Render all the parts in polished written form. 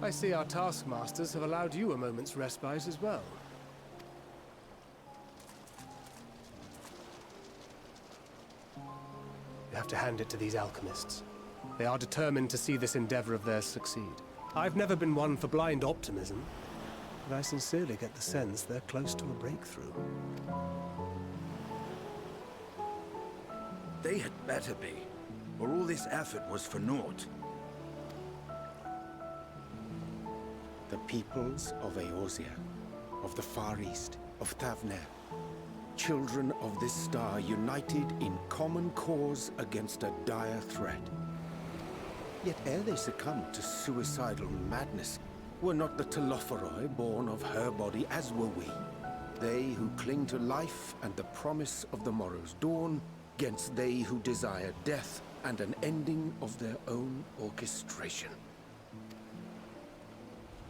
I see our taskmasters have allowed you a moment's respite as well. You have to hand it to these alchemists. They are determined to see this endeavor of theirs succeed. I've never been one for blind optimism. but I sincerely get the sense they're close to a breakthrough. They had better be, or all this effort was for naught. The peoples of Eorzea, of the Far East, of Thavnair, children of this star united in common cause against a dire threat. Yet ere they succumbed to suicidal madness, were not the Telophoroi born of her body as were we? They who cling to life and the promise of the morrow's dawn, against they who desire death and an ending of their own orchestration.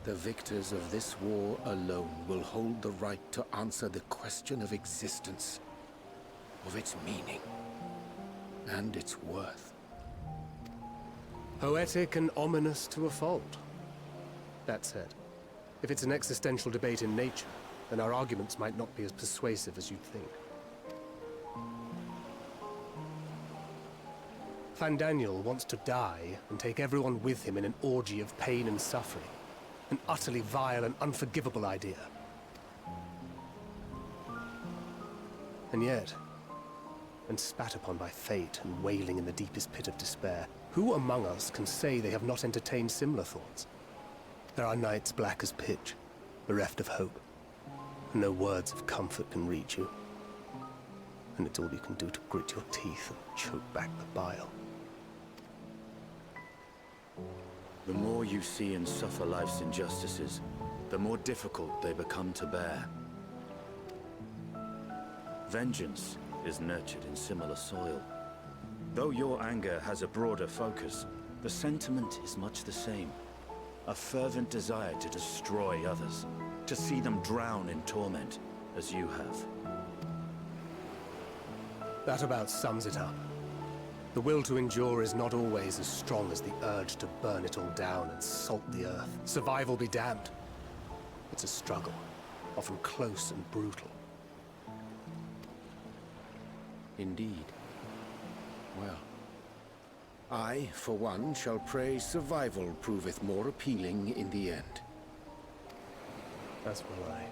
The victors of this war alone will hold the right to answer the question of existence, of its meaning, and its worth. Poetic and ominous to a fault. That said, if it's an existential debate in nature, then our arguments might not be as persuasive as you'd think. Fandanial wants to die and take everyone with him in an orgy of pain and suffering. An utterly vile and unforgivable idea. And yet, when spat upon by fate and wailing in the deepest pit of despair, who among us can say they have not entertained similar thoughts? There are nights black as pitch, bereft of hope, and no words of comfort can reach you. And it's all you can do to grit your teeth and choke back the bile. The more you see and suffer life's injustices, the more difficult they become to bear. Vengeance is nurtured in similar soil. Though your anger has a broader focus, the sentiment is much the same. A fervent desire to destroy others, to see them drown in torment, as you have. That about sums it up. The will to endure is not always as strong as the urge to burn it all down and salt the earth. Survival be damned. It's a struggle, often close and brutal. Indeed. Well, I, for one, shall pray survival proveth more appealing in the end. As will I.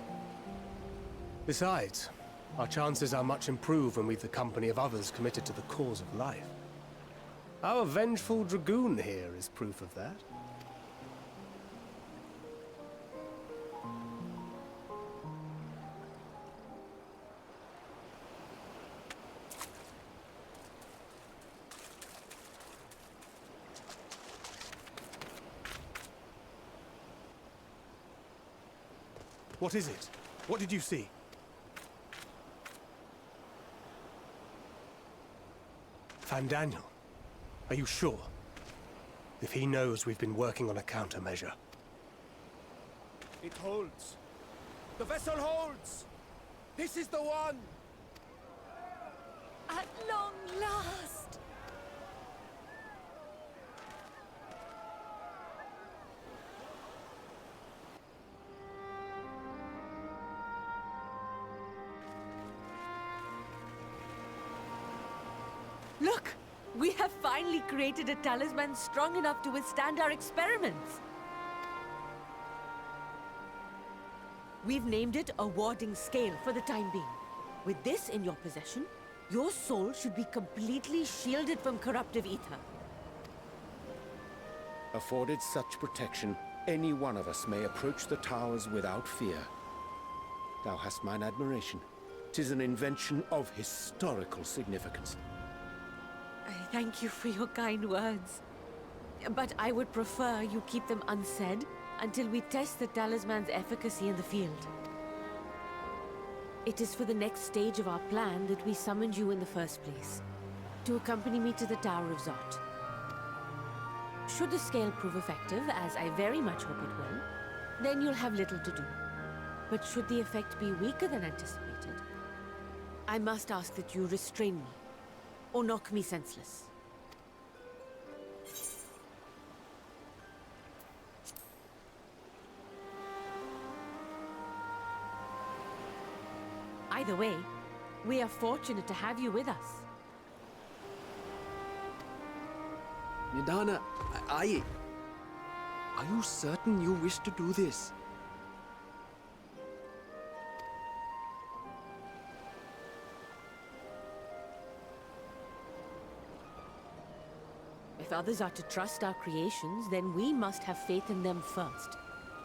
Besides, our chances are much improved when we've the company of others committed to the cause of life. Our vengeful dragoon here is proof of that. What is it? What did you see? Fandanial. Are you sure? If he knows we've been working on a countermeasure. It holds. The vessel holds! This is the one! At long last! Look! We have finally created a talisman strong enough to withstand our experiments. We've named it a warding scale for the time being. With this in your possession, your soul should be completely shielded from corruptive ether. Afforded such protection, any one of us may approach the towers without fear. Thou hast mine admiration. 'Tis an invention of historical significance. I thank you for your kind words. But I would prefer you keep them unsaid until we test the talisman's efficacy in the field. It is for the next stage of our plan that we summoned you in the first place, to accompany me to the Tower of Zot. Should the scale prove effective, as I very much hope it will, then you'll have little to do. But should the effect be weaker than anticipated, I must ask that you restrain me, or knock me senseless. Either way, we are fortunate to have you with us. Nidana, are you certain you wish to do this? others are to trust our creations, then we must have faith in them first.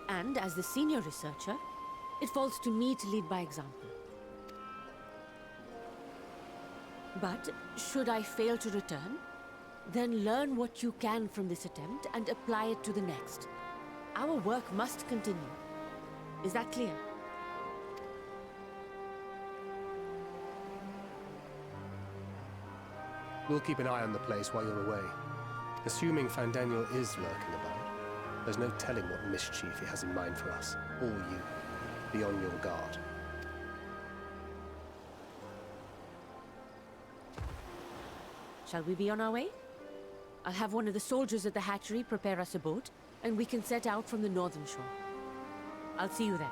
And as the senior researcher, it falls to me to lead by example. But should I fail to return, then learn what you can from this attempt and apply it to the next. Our work must continue. Is that clear? We'll keep an eye on the place while you're away. Assuming Fandanial is lurking about, there's no telling what mischief he has in mind for us, or you. Be on your guard. Shall we be on our way? I'll have one of the soldiers at the hatchery prepare us a boat, and we can set out from the northern shore. I'll see you there.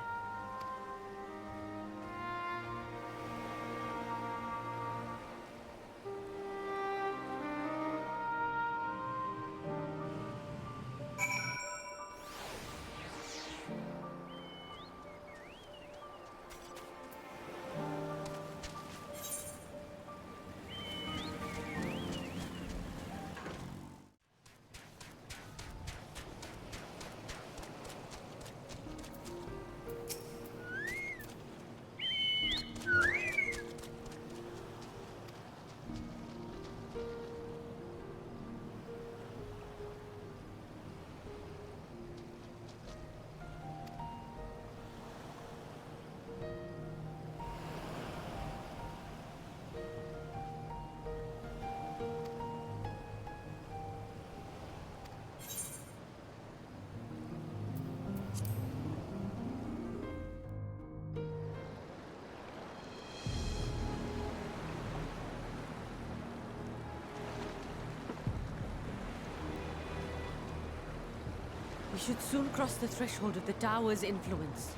We should soon cross the threshold of the tower's influence.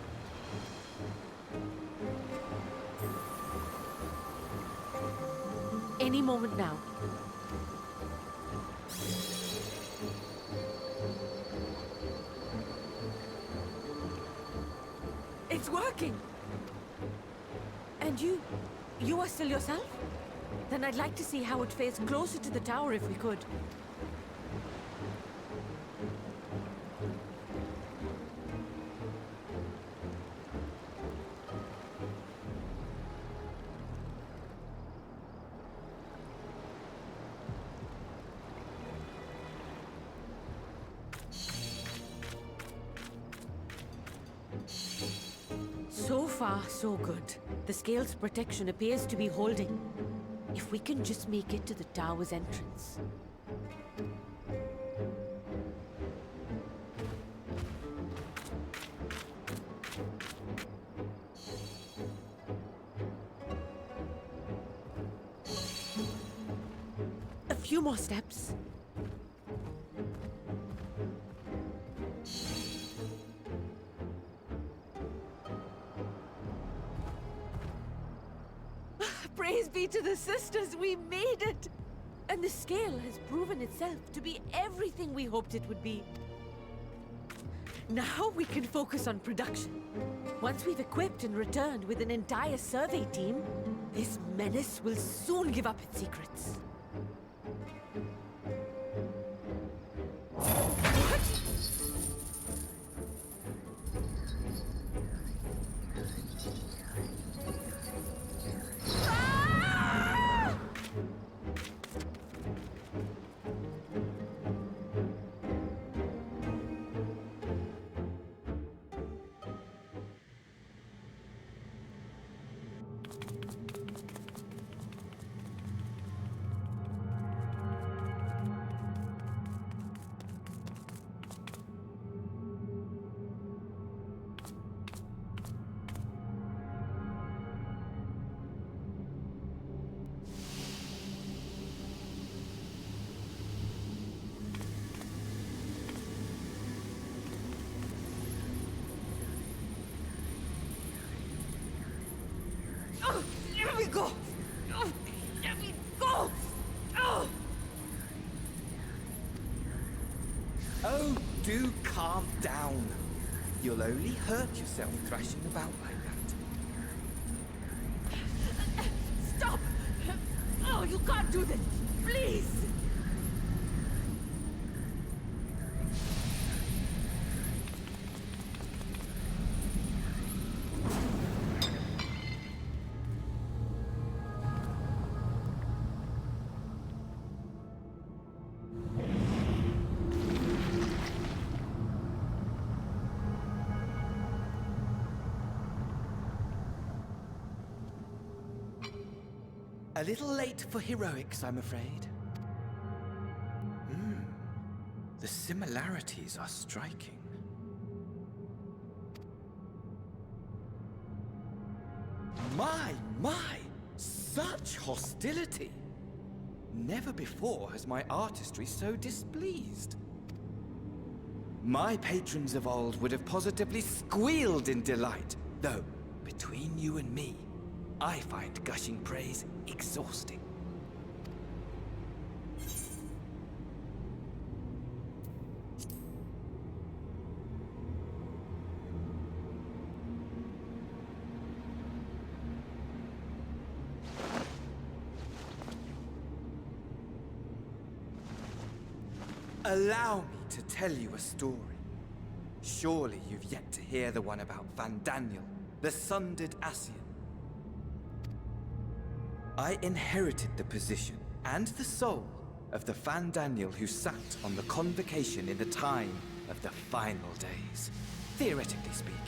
Any moment now. It's working! And you are still yourself? Then I'd like to see how it fares closer to the tower if we could. So far, so good. The scale's protection appears to be holding. If we can just make it to the tower's entrance. A few more steps. Praise be to the sisters, we made it! And the scale has proven itself to be everything we hoped it would be. Now we can focus on production. Once we've equipped and returned with an entire survey team, this menace will soon give up its secrets. Let me go! Let me go! Oh, do calm down. You'll only hurt yourself thrashing about like that. Stop! Oh, you can't do this! Please! A little late for heroics, I'm afraid. The similarities are striking. My! Such hostility! Never before has my artistry so displeased. My patrons of old would have positively squealed in delight, though, between you and me, I find gushing praise exhausting. Allow me to tell you a story. Surely you've yet to hear the one about Fandanial, the sundered Ascian. I inherited the position and the soul of the Fandanial who sat on the convocation in the time of the final days, theoretically speaking.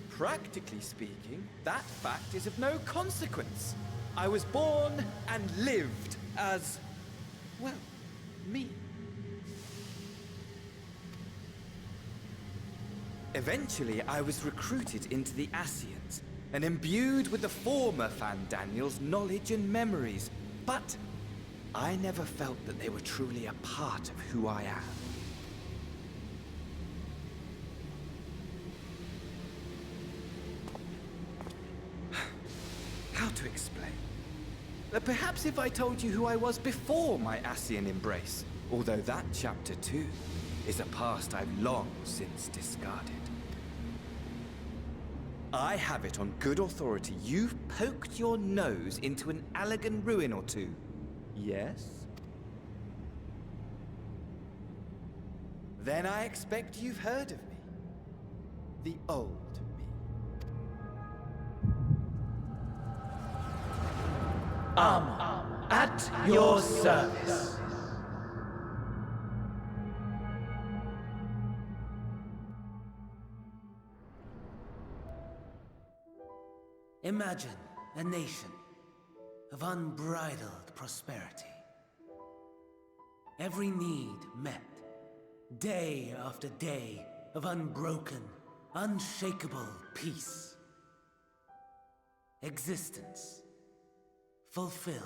Practically speaking, that fact is of no consequence. I was born and lived as, well, me. Eventually, I was recruited into the Ascians and imbued with the former Fandanial's knowledge and memories, but I never felt that they were truly a part of who I am. How to explain? Perhaps if I told you who I was before my Ascian embrace, although that chapter too is a past I've long since discarded. I have it on good authority you've poked your nose into an Allegan ruin or two. Yes? Then I expect you've heard of me. The old me. At your service. Imagine a nation of unbridled prosperity. Every need met, day after day of unbroken, unshakable peace. Existence fulfilled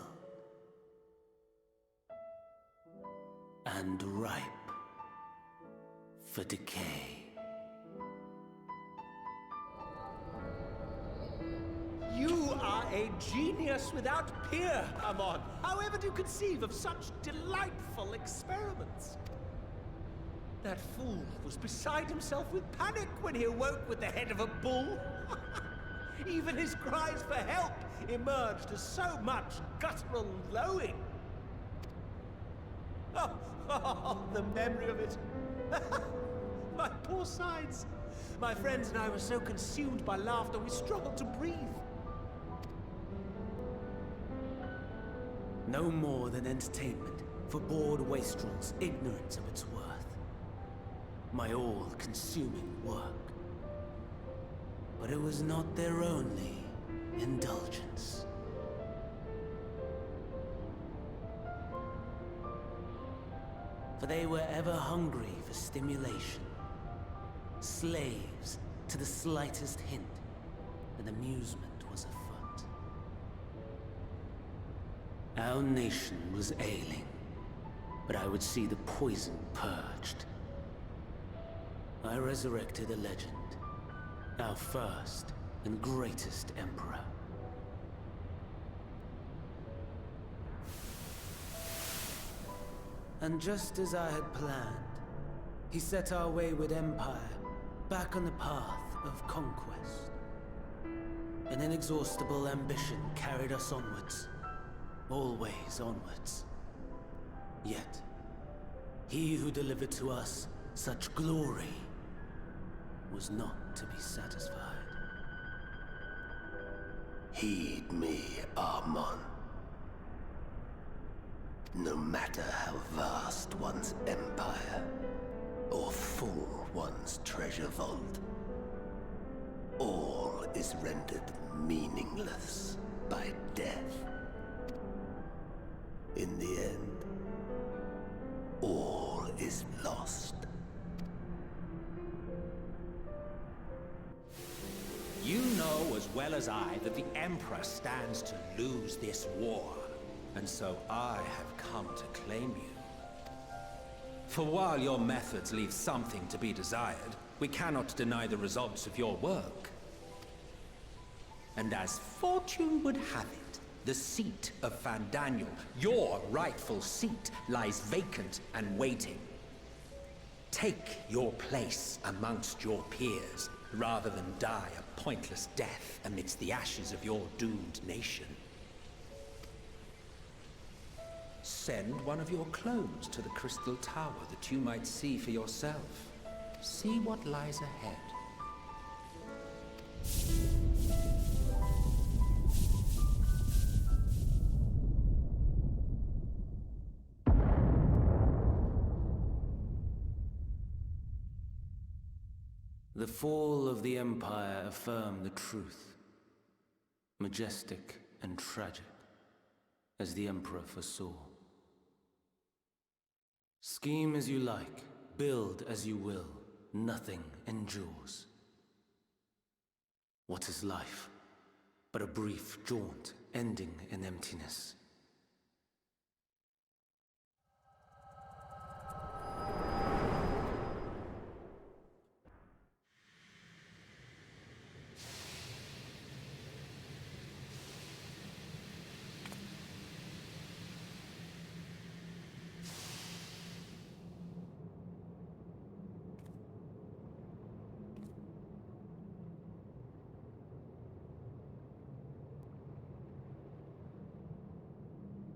and ripe for decay. You are a genius without peer, Amon. How ever do you conceive of such delightful experiments? That fool was beside himself with panic when he awoke with the head of a bull. Even his cries for help emerged as so much guttural lowing. Oh, the memory of it. My poor sides. My friends and I were so consumed by laughter we struggled to breathe. No more than entertainment for bored wastrels ignorant of its worth. My all-consuming work. But it was not their only indulgence. For they were ever hungry for stimulation. Slaves to the slightest hint that amusement was afoot. Our nation was ailing, but I would see the poison purged. I resurrected a legend, our first and greatest emperor. And just as I had planned, he set our wayward empire back on the path of conquest. An inexhaustible ambition carried us onwards, always onwards. Yet, he who delivered to us such glory was not to be satisfied. Heed me, Amon. No matter how vast one's empire, or full one's treasure vault, all is rendered meaningless by death. In the end, all is lost. You know as well as I that the Emperor stands to lose this war, and so I have come to claim you. For while your methods leave something to be desired, we cannot deny the results of your work. And as fortune would have it, the seat of Fandanial, your rightful seat, lies vacant and waiting. Take your place amongst your peers, rather than die a pointless death amidst the ashes of your doomed nation. Send one of your clones to the Crystal Tower that you might see for yourself. See what lies ahead. The fall of the Empire affirmed the truth. Majestic and tragic, as the Emperor foresaw. Scheme as you like, build as you will, nothing endures. What is life but a brief jaunt ending in emptiness?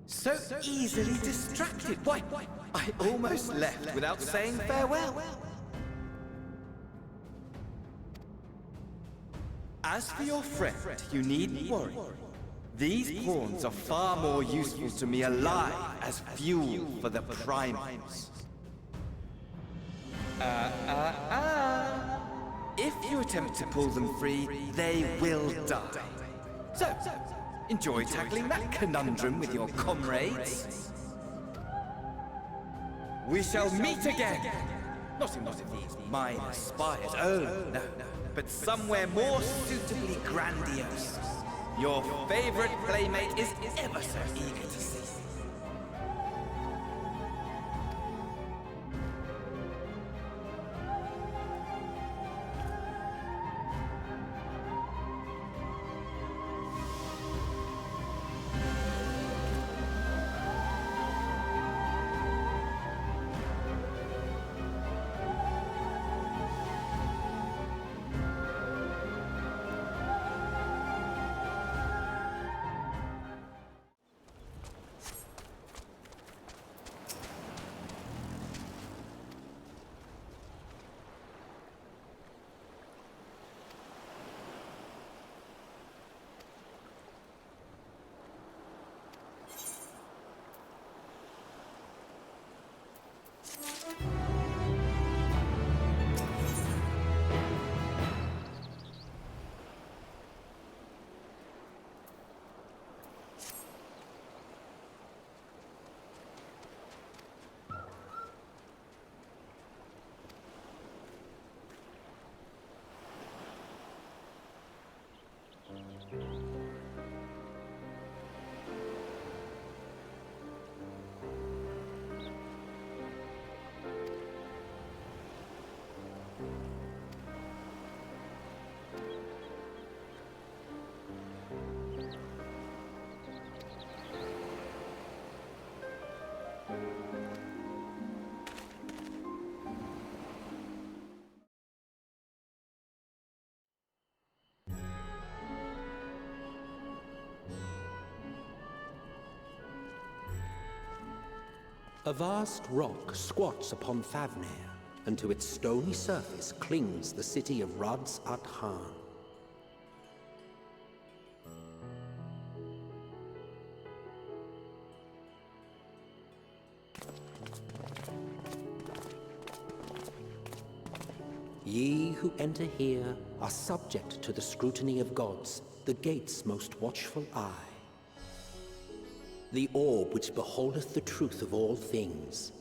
So easily distracted. Why, I almost left without saying farewell. As for your friend, you needn't worry. These pawns are far more useful to me alive as fuel for the primals. If you attempt to pull them free, they will die. So, enjoy tackling that conundrum with your comrades. We shall meet again! Not in one of these minor spires, oh no, but somewhere more suitably grandiose. Your favorite playmate is ever so eager to see. A vast rock squats upon Thavnair, and to its stony surface clings the city of Rads-at-Han. Ye who enter here are subject to the scrutiny of gods, the gate's most watchful eye. The orb which beholdeth the truth of all things.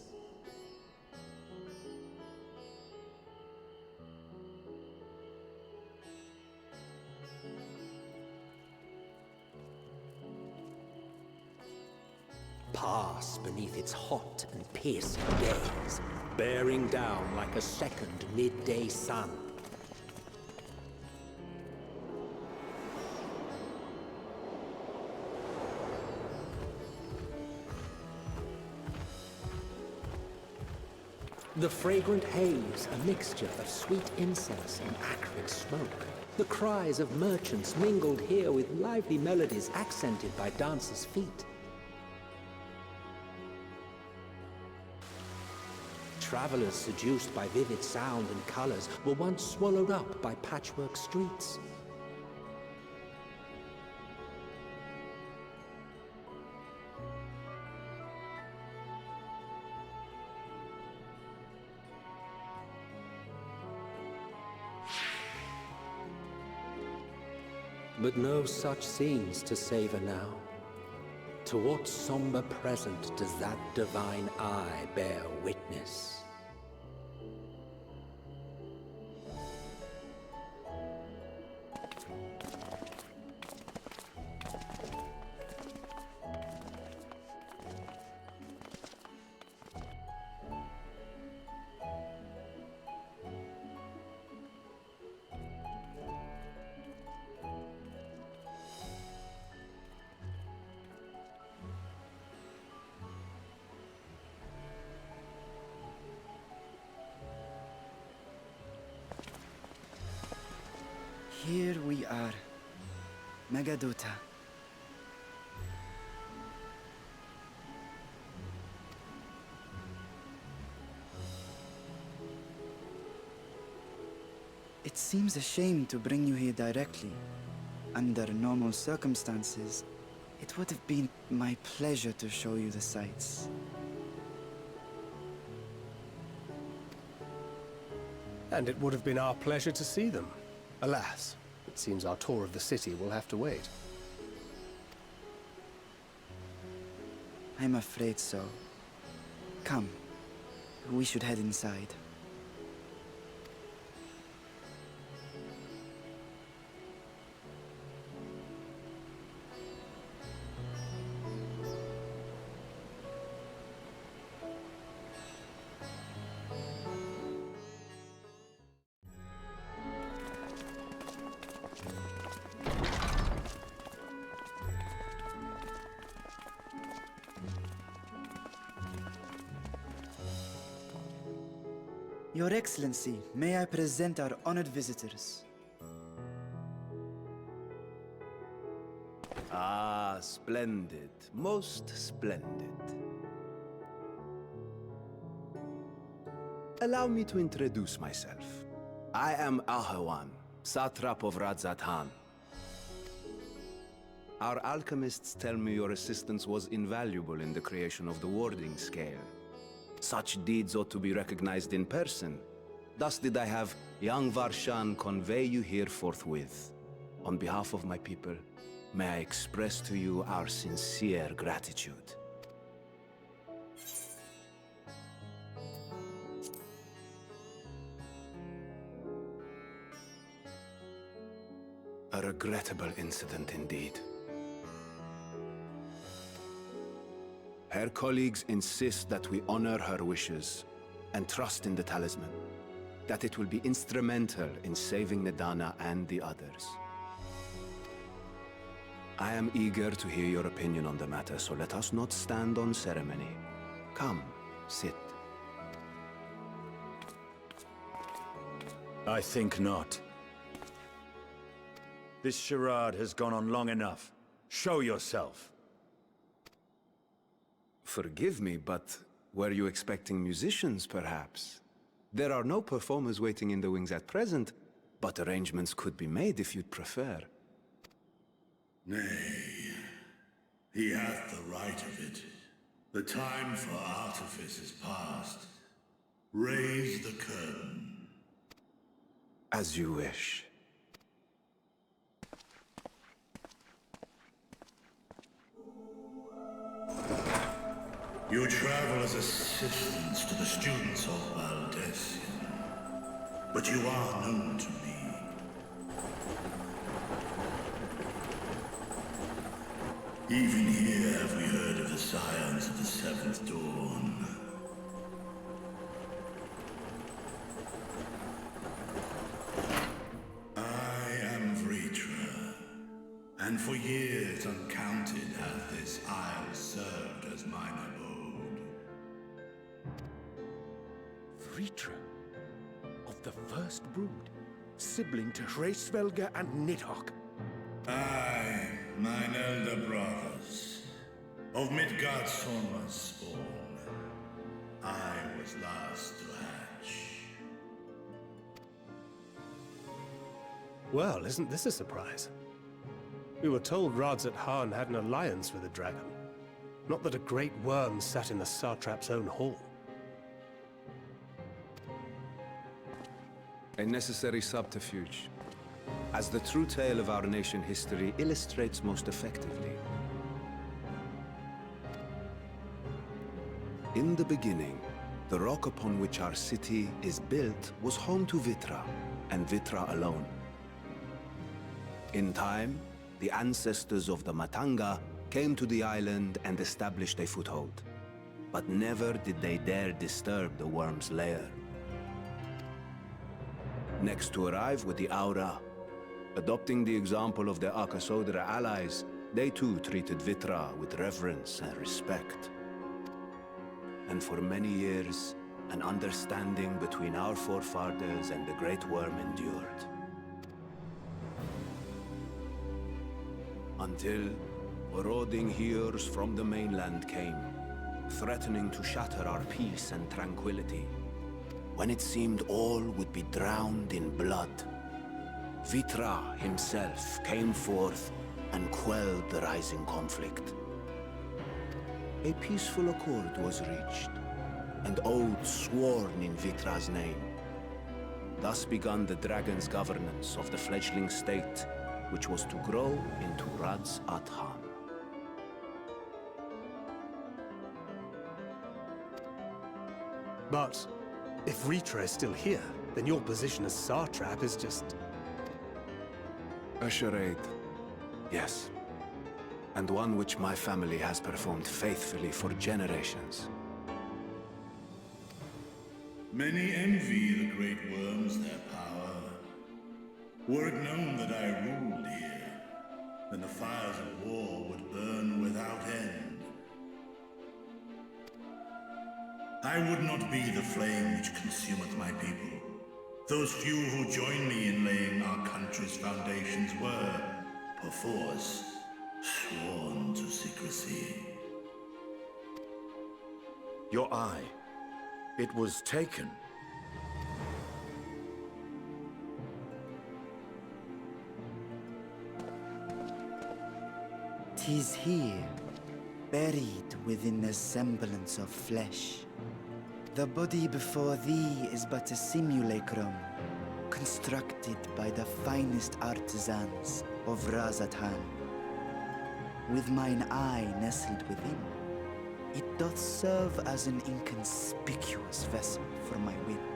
Pass beneath its hot and piercing gaze, bearing down like a second midday sun. The fragrant haze, a mixture of sweet incense and acrid smoke. The cries of merchants mingled here with lively melodies accented by dancers' feet. Travelers seduced by vivid sound and colors were once swallowed up by patchwork streets. But no such scenes to savor now. To what somber present does that divine eye bear witness? Here we are. Megadota. It seems a shame to bring you here directly. Under normal circumstances, it would have been my pleasure to show you the sights. And it would have been our pleasure to see them. Alas, it seems our tour of the city will have to wait. I'm afraid so. Come, we should head inside. Your Excellency, may I present our honored visitors? Ah, splendid. Most splendid. Allow me to introduce myself. I am Ahawan, Satrap of Radzatan. Our alchemists tell me your assistance was invaluable in the creation of the warding scale. Such deeds ought to be recognized in person. Thus did I have young Varshan convey you here forthwith. On behalf of my people, may I express to you our sincere gratitude. A regrettable incident indeed. Her colleagues insist that we honor her wishes and trust in the talisman, that it will be instrumental in saving Nedana and the others. I am eager to hear your opinion on the matter, so let us not stand on ceremony. Come, sit. I think not. This charade has gone on long enough. Show yourself. Forgive me, but were you expecting musicians, perhaps? There are no performers waiting in the wings at present, but arrangements could be made if you'd prefer. Nay, he hath the right of it. The time for artifice is past. Raise the curtain. As you wish. You travel as assistants to the students of Valdesian, but you are known to me. Even here have we heard of the scions of the Seventh Dawn. I am Vritra, and for years uncounted hath this isle served as mine abode. Vritra, of the First Brood, sibling to Hraesvelga and Nidhogg. Aye, mine elder brothers, of Midgardsormr's spawn. I was last to hatch. Well, isn't this a surprise? We were told Radzat Han had an alliance with a dragon. Not that a great worm sat in the satrap's own hall. A necessary subterfuge, as the true tale of our nation history illustrates most effectively. In the beginning, the rock upon which our city is built was home to Vitra, and Vitra alone. In time, the ancestors of the Matanga came to the island and established a foothold. But never did they dare disturb the worm's lair. Next to arrive with the Aura, adopting the example of their Akasodra allies, they too treated Vitra with reverence and respect. And for many years, an understanding between our forefathers and the Great Worm endured. Until marauding heroes from the mainland came, threatening to shatter our peace and tranquility. When it seemed all would be drowned in blood, Vitra himself came forth and quelled the rising conflict. A peaceful accord was reached, and oaths sworn in Vitra's name. Thus began the dragon's governance of the fledgling state, which was to grow into Radzat Han. But if Vritra is still here, then your position as satrap is just... a charade, yes. And one which my family has performed faithfully for generations. Many envy the Great Worms their power. Were it known that I ruled here, then the fires of war would burn without end. I would not be the flame which consumeth my people. Those few who join me in laying our country's foundations were, perforce, sworn to secrecy. Your eye. It was taken. "'Tis here, buried within a semblance of flesh. The body before thee is but a simulacrum, constructed by the finest artisans of Radzat Han. With mine eye nestled within, it doth serve as an inconspicuous vessel for my will."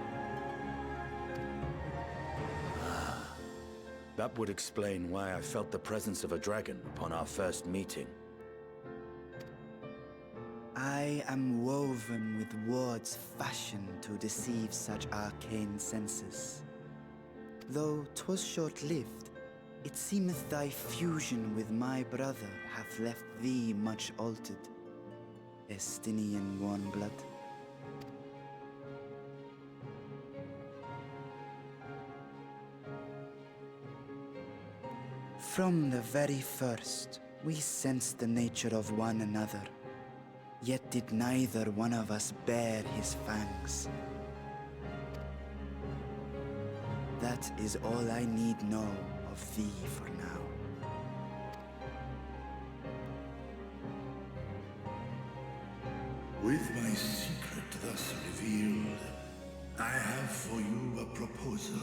That would explain why I felt the presence of a dragon upon our first meeting. I am woven with words fashioned to deceive such arcane senses. Though 'twas short-lived, it seemeth thy fusion with my brother hath left thee much altered. Estinian warm blood. From the very first, we sensed the nature of one another, yet did neither one of us bare his fangs. That is all I need know of thee for now. With my secret thus revealed, I have for you a proposal.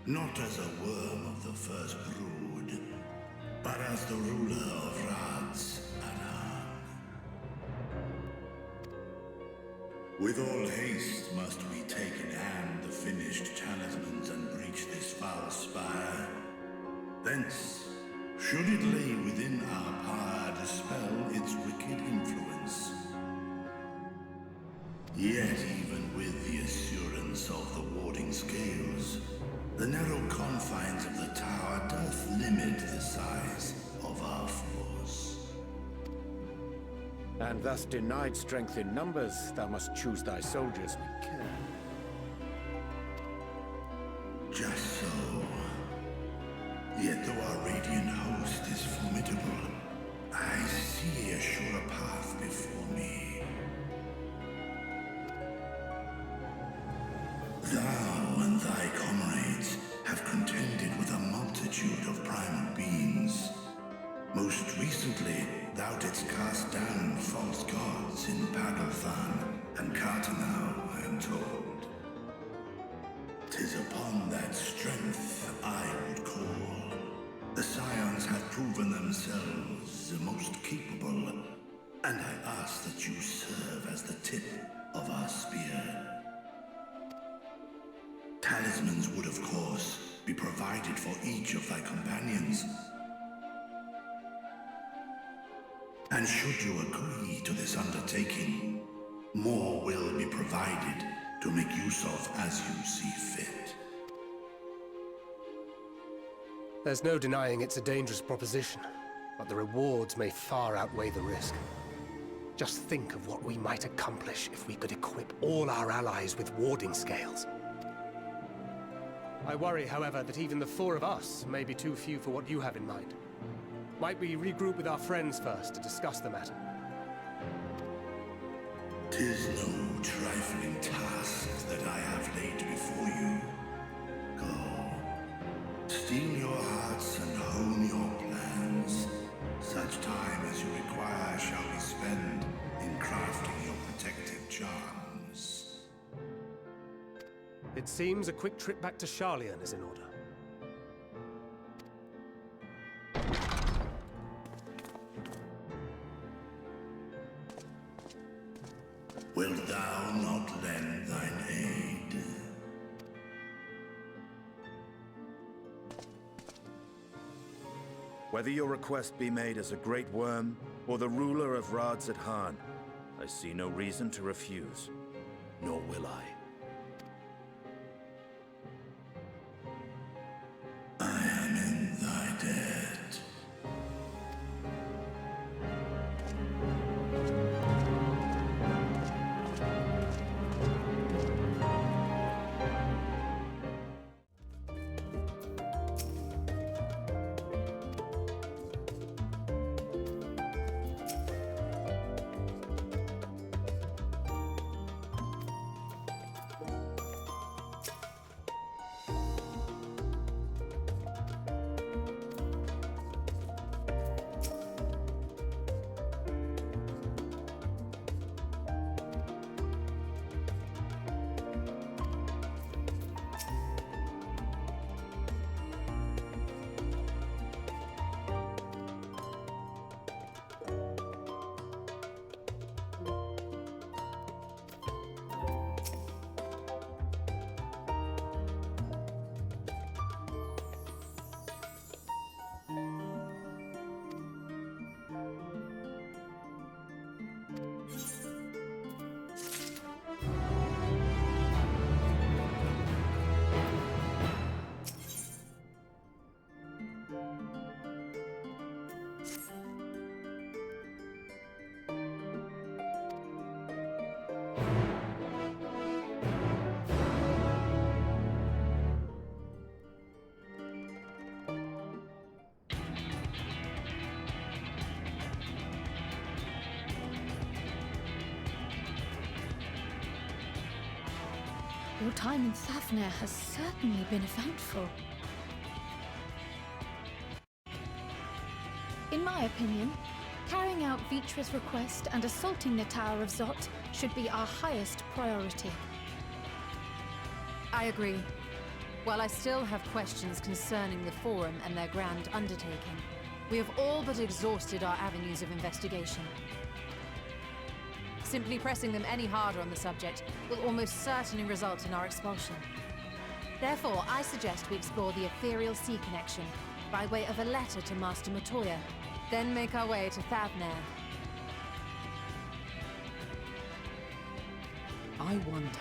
Not as a worm of the first brood, but as the ruler of Radz Anan. With all haste must we take in hand the finished talismans and breach this foul spire. Thence, should it lay within our power, dispel its wicked influence. Yet even with the assurance of the warding scales, the narrow confines of the tower doth limit the size of our force. And thus denied strength in numbers, thou must choose thy soldiers with care. Just so. Yet though our radiant host is formidable, I see a surer path before me. Thou and thy comrades have contended with a multitude of primal beings. Most recently, thou didst cast down false gods in Pagalthan and Cartanau, I am told. 'Tis upon that strength I would call. The Scions have proven themselves the most capable, and I ask that you serve as the tip of our spear. Talismans would, of course, be provided for each of thy companions. And should you agree to this undertaking, more will be provided to make use of as you see fit. There's no denying it's a dangerous proposition, but the rewards may far outweigh the risk. Just think of what we might accomplish if we could equip all our allies with warding scales. I worry, however, that even the four of us may be too few for what you have in mind. Might we regroup with our friends first to discuss the matter? 'Tis no trifling task that I have laid before you. Go, steel your hearts and hone your plans. Such time as you require shall be spent in crafting your protective charms. It seems a quick trip back to Sharlayan is in order. Wilt thou not lend thine aid? Whether your request be made as a great worm or the ruler of Radz Anan, I see no reason to refuse, nor will I. I am in thy debt. Your time in Thavnair has certainly been eventful. In my opinion, carrying out Vitra's request and assaulting the Tower of Zot should be our highest priority. I agree. While I still have questions concerning the Forum and their grand undertaking, we have all but exhausted our avenues of investigation. Simply pressing them any harder on the subject will almost certainly result in our expulsion. Therefore, I suggest we explore the ethereal sea connection by way of a letter to Master Matoya, then make our way to Thavnair. I wonder,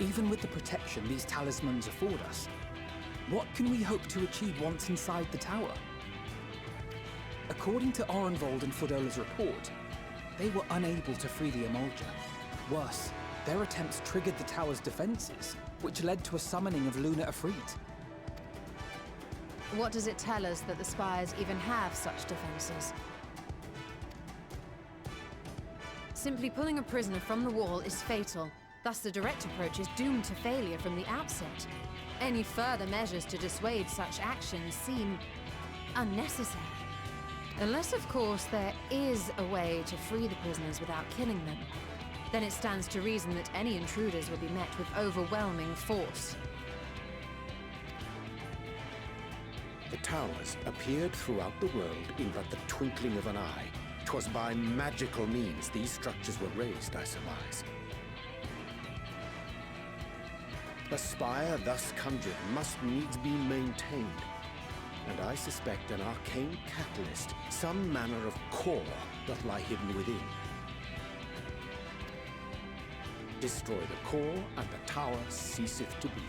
even with the protection these talismans afford us, what can we hope to achieve once inside the tower? According to Orenvold and Fodola's report, they were unable to free the Emulger. Worse, their attempts triggered the tower's defenses, which led to a summoning of Luna Ifrit. What does it tell us that the Spires even have such defenses? Simply pulling a prisoner from the wall is fatal. Thus, the direct approach is doomed to failure from the outset. Any further measures to dissuade such actions seem unnecessary. Unless, of course, there is a way to free the prisoners without killing them. Then it stands to reason that any intruders will be met with overwhelming force. The towers appeared throughout the world in but the twinkling of an eye. 'Twas by magical means these structures were raised, I surmise. A spire thus conjured must needs be maintained, and I suspect an arcane catalyst, some manner of core, doth lie hidden within. Destroy the core, and the tower ceaseth to be,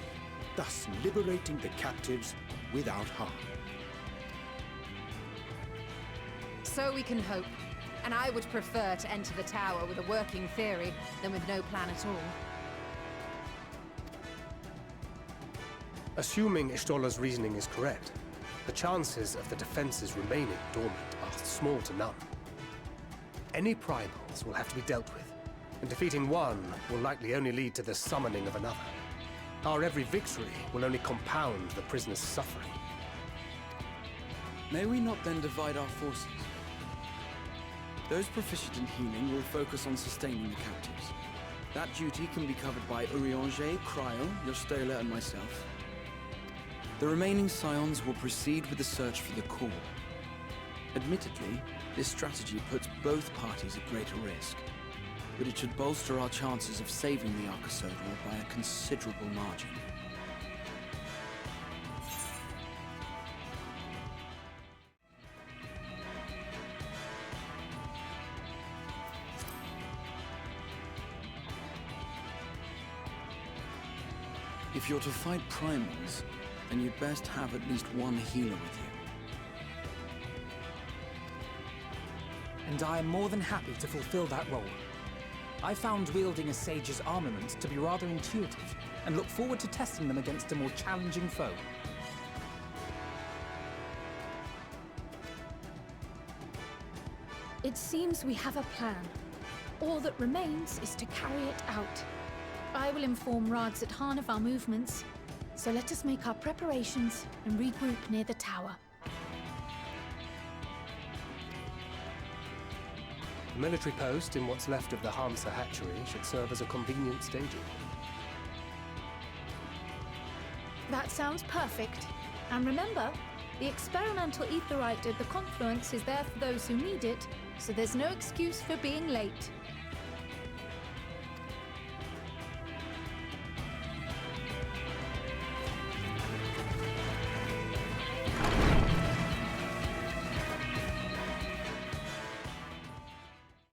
thus liberating the captives without harm. So we can hope, and I would prefer to enter the tower with a working theory than with no plan at all. Assuming Ishtola's reasoning is correct, the chances of the defenses remaining dormant are small to none. Any primals will have to be dealt with, and defeating one will likely only lead to the summoning of another. Our every victory will only compound the prisoner's suffering. May we not then divide our forces? Those proficient in healing will focus on sustaining the captives. That duty can be covered by Urianger, Cryo, Yostola, and myself. The remaining scions will proceed with the search for the core. Admittedly, this strategy puts both parties at greater risk, but it should bolster our chances of saving the Arcosodral by a considerable margin. If you're to fight primals, then you'd best have at least one healer with you. And I am more than happy to fulfill that role. I found wielding a sage's armament to be rather intuitive, and look forward to testing them against a more challenging foe. It seems we have a plan. All that remains is to carry it out. I will inform Radzat Khan of our movements, so let us make our preparations and regroup near the tower. The military post in what's left of the Hamsa hatchery should serve as a convenient staging. That sounds perfect. And remember, the experimental aetherite at the confluence is there for those who need it, so there's no excuse for being late.